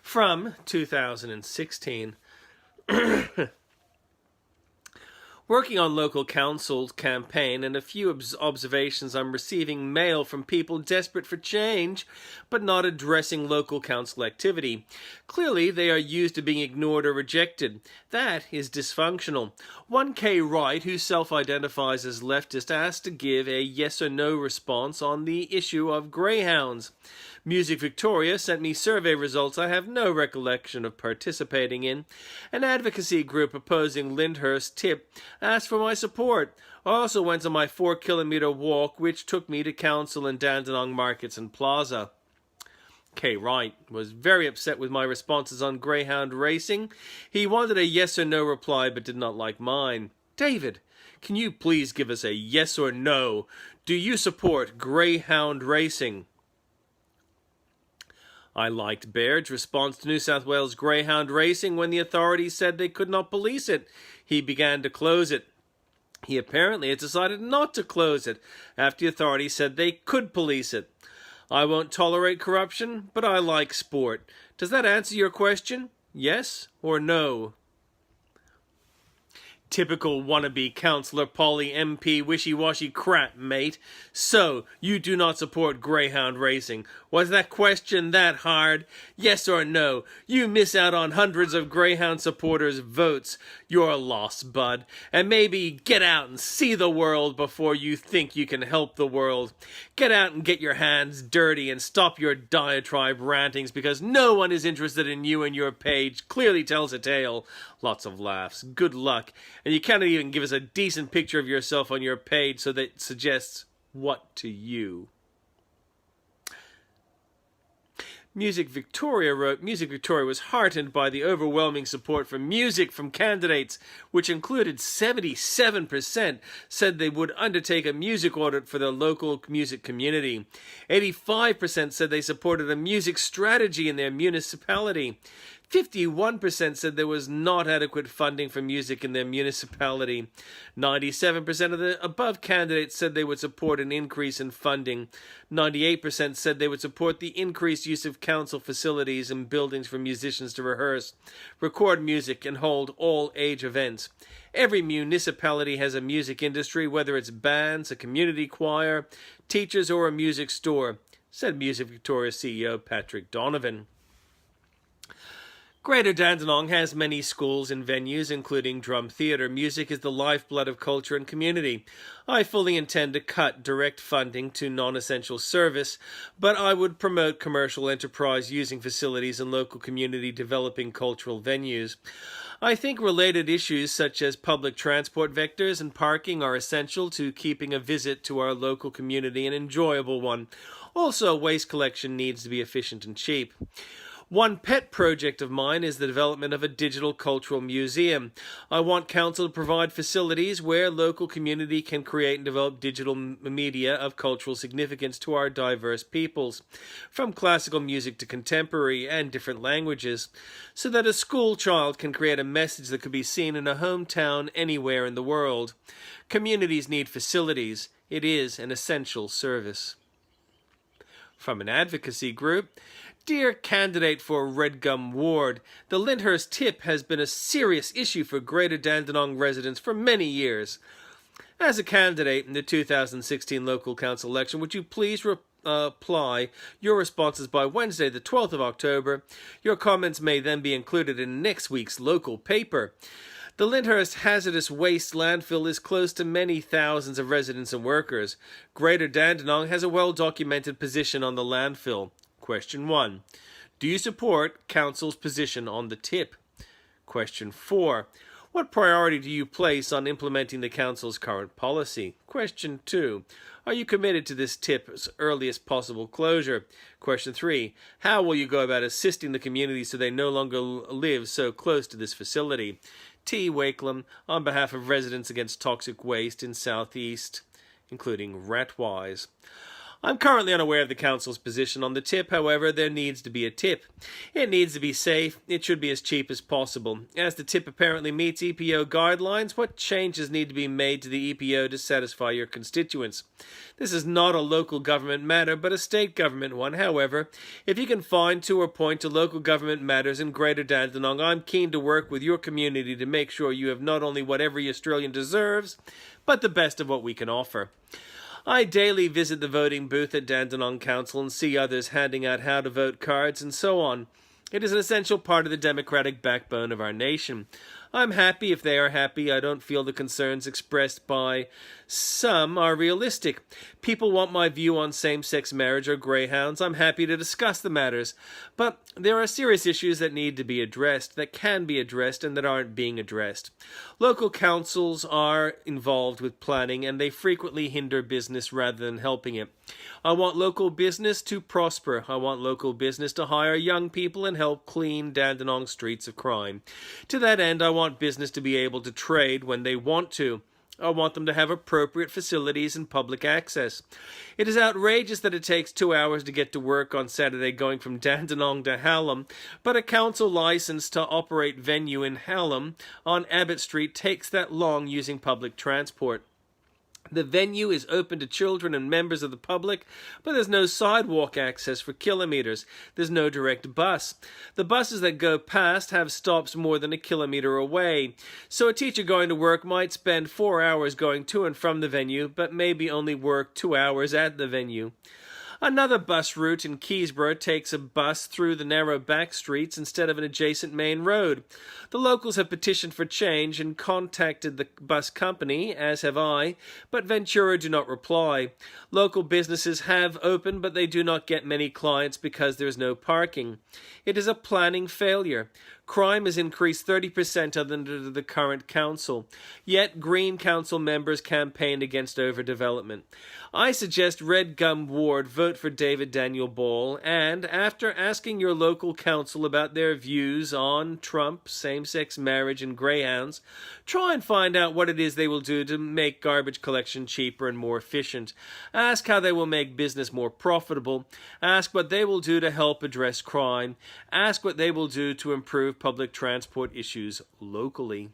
From 2016. Working on local council's campaign and a few observations, I'm receiving mail from people desperate for change, but not addressing local council activity. Clearly, they are used to being ignored or rejected. That is dysfunctional. One K Wright, who self-identifies as leftist, asked to give a yes or no response on the issue of greyhounds. Music Victoria sent me survey results I have no recollection of participating in. An advocacy group opposing Lyndhurst Tip asked for my support. I also went on my 4-kilometer walk, which took me to council in Dandenong markets and Plaza. K Wright was very upset with my responses on greyhound racing. He wanted a yes or no reply, but did not like mine. David, can you please give us a yes or no? Do you support greyhound racing? I liked Baird's response to New South Wales greyhound racing when the authorities said they could not police it. He began to close it. He apparently had decided not to close it after the authorities said they could police it. I won't tolerate corruption, but I like sport. Does that answer your question? Yes or no? Typical wannabe councillor Polly MP wishy-washy crap, mate. So, you do not support greyhound racing. Was that question that hard? Yes or no? You miss out on hundreds of greyhound supporters' votes. You're lost, bud. And maybe get out and see the world before you think you can help the world. Get out and get your hands dirty and stop your diatribe rantings because no one is interested in you and your page. Clearly tells a tale. Lots of laughs. Good luck. And you cannot even give us a decent picture of yourself on your page so that it suggests what to you. Music Victoria wrote, Music Victoria was heartened by the overwhelming support for music from candidates, which included 77% said they would undertake a music audit for their local music community. 85% said they supported a music strategy in their municipality. 51% said there was not adequate funding for music in their municipality. 97% of the above candidates said they would support an increase in funding. 98% said they would support the increased use of council facilities and buildings for musicians to rehearse, record music, and hold all-age events. Every municipality has a music industry, whether it's bands, a community choir, teachers, or a music store, said Music Victoria CEO Patrick Donovan. Greater Dandenong has many schools and venues, including drum theatre. Music is the lifeblood of culture and community. I fully intend to cut direct funding to non-essential service, but I would promote commercial enterprise using facilities and local community developing cultural venues. I think related issues such as public transport vectors and parking are essential to keeping a visit to our local community an enjoyable one. Also, waste collection needs to be efficient and cheap. One pet project of mine is the development of a digital cultural museum. I want council to provide facilities where local community can create and develop digital media of cultural significance to our diverse peoples, from classical music to contemporary and different languages, so that a school child can create a message that could be seen in a hometown anywhere in the world. Communities need facilities. It is an essential service. From an advocacy group, Dear candidate for Redgum Ward, the Lyndhurst Tip has been a serious issue for Greater Dandenong residents for many years. As a candidate in the 2016 local council election, would you please apply your responses by Wednesday, the 12th of October? Your comments may then be included in next week's local paper. The Lyndhurst hazardous waste landfill is close to many thousands of residents and workers. Greater Dandenong has a well-documented position on the landfill. Question 1. Do you support Council's position on the tip? Question 4. What priority do you place on implementing the Council's current policy? Question 2. Are you committed to this tip's earliest possible closure? Question 3. How will you go about assisting the community so they no longer live so close to this facility? T. Wakelam, on behalf of Residents Against Toxic Waste in South East, including Ratwise. I'm currently unaware of the Council's position on the tip, however, there needs to be a tip. It needs to be safe, it should be as cheap as possible. As the tip apparently meets EPO guidelines, what changes need to be made to the EPO to satisfy your constituents? This is not a local government matter, but a state government one. However, if you can find to or point to local government matters in Greater Dandenong, I'm keen to work with your community to make sure you have not only what every Australian deserves, but the best of what we can offer. I daily visit the voting booth at Dandenong Council and see others handing out how to vote cards and so on. It is an essential part of the democratic backbone of our nation. I'm happy if they are happy. I don't feel the concerns expressed by some are realistic. People want my view on same-sex marriage or greyhounds. I'm happy to discuss the matters. But there are serious issues that need to be addressed, that can be addressed, and that aren't being addressed. Local councils are involved with planning, and they frequently hinder business rather than helping it. I want local business to prosper. I want local business to hire young people and help clean Dandenong streets of crime. To that end, I want business to be able to trade when they want to. I want them to have appropriate facilities and public access. It is outrageous that it takes 2 hours to get to work on Saturday going from Dandenong to Hallam, but a council license to operate venue in Hallam on Abbott Street takes that long using public transport. The venue is open to children and members of the public, but there's no sidewalk access for kilometres. There's no direct bus. The buses that go past have stops more than a kilometre away. So a teacher going to work might spend 4 hours going to and from the venue, but maybe only work 2 hours at the venue. Another bus route in Keysborough takes a bus through the narrow back streets instead of an adjacent main road. The locals have petitioned for change and contacted the bus company, as have I, but Ventura do not reply. Local businesses have opened, but they do not get many clients because there is no parking. It is a planning failure. Crime has increased 30% under the current council, yet Green Council members campaigned against overdevelopment. I suggest Red Gum Ward vote for David Daniel Ball, and after asking your local council about their views on Trump, same-sex marriage, and greyhounds, try and find out what it is they will do to make garbage collection cheaper and more efficient. Ask how they will make business more profitable. Ask what they will do to help address crime. Ask what they will do to improve public transport issues locally.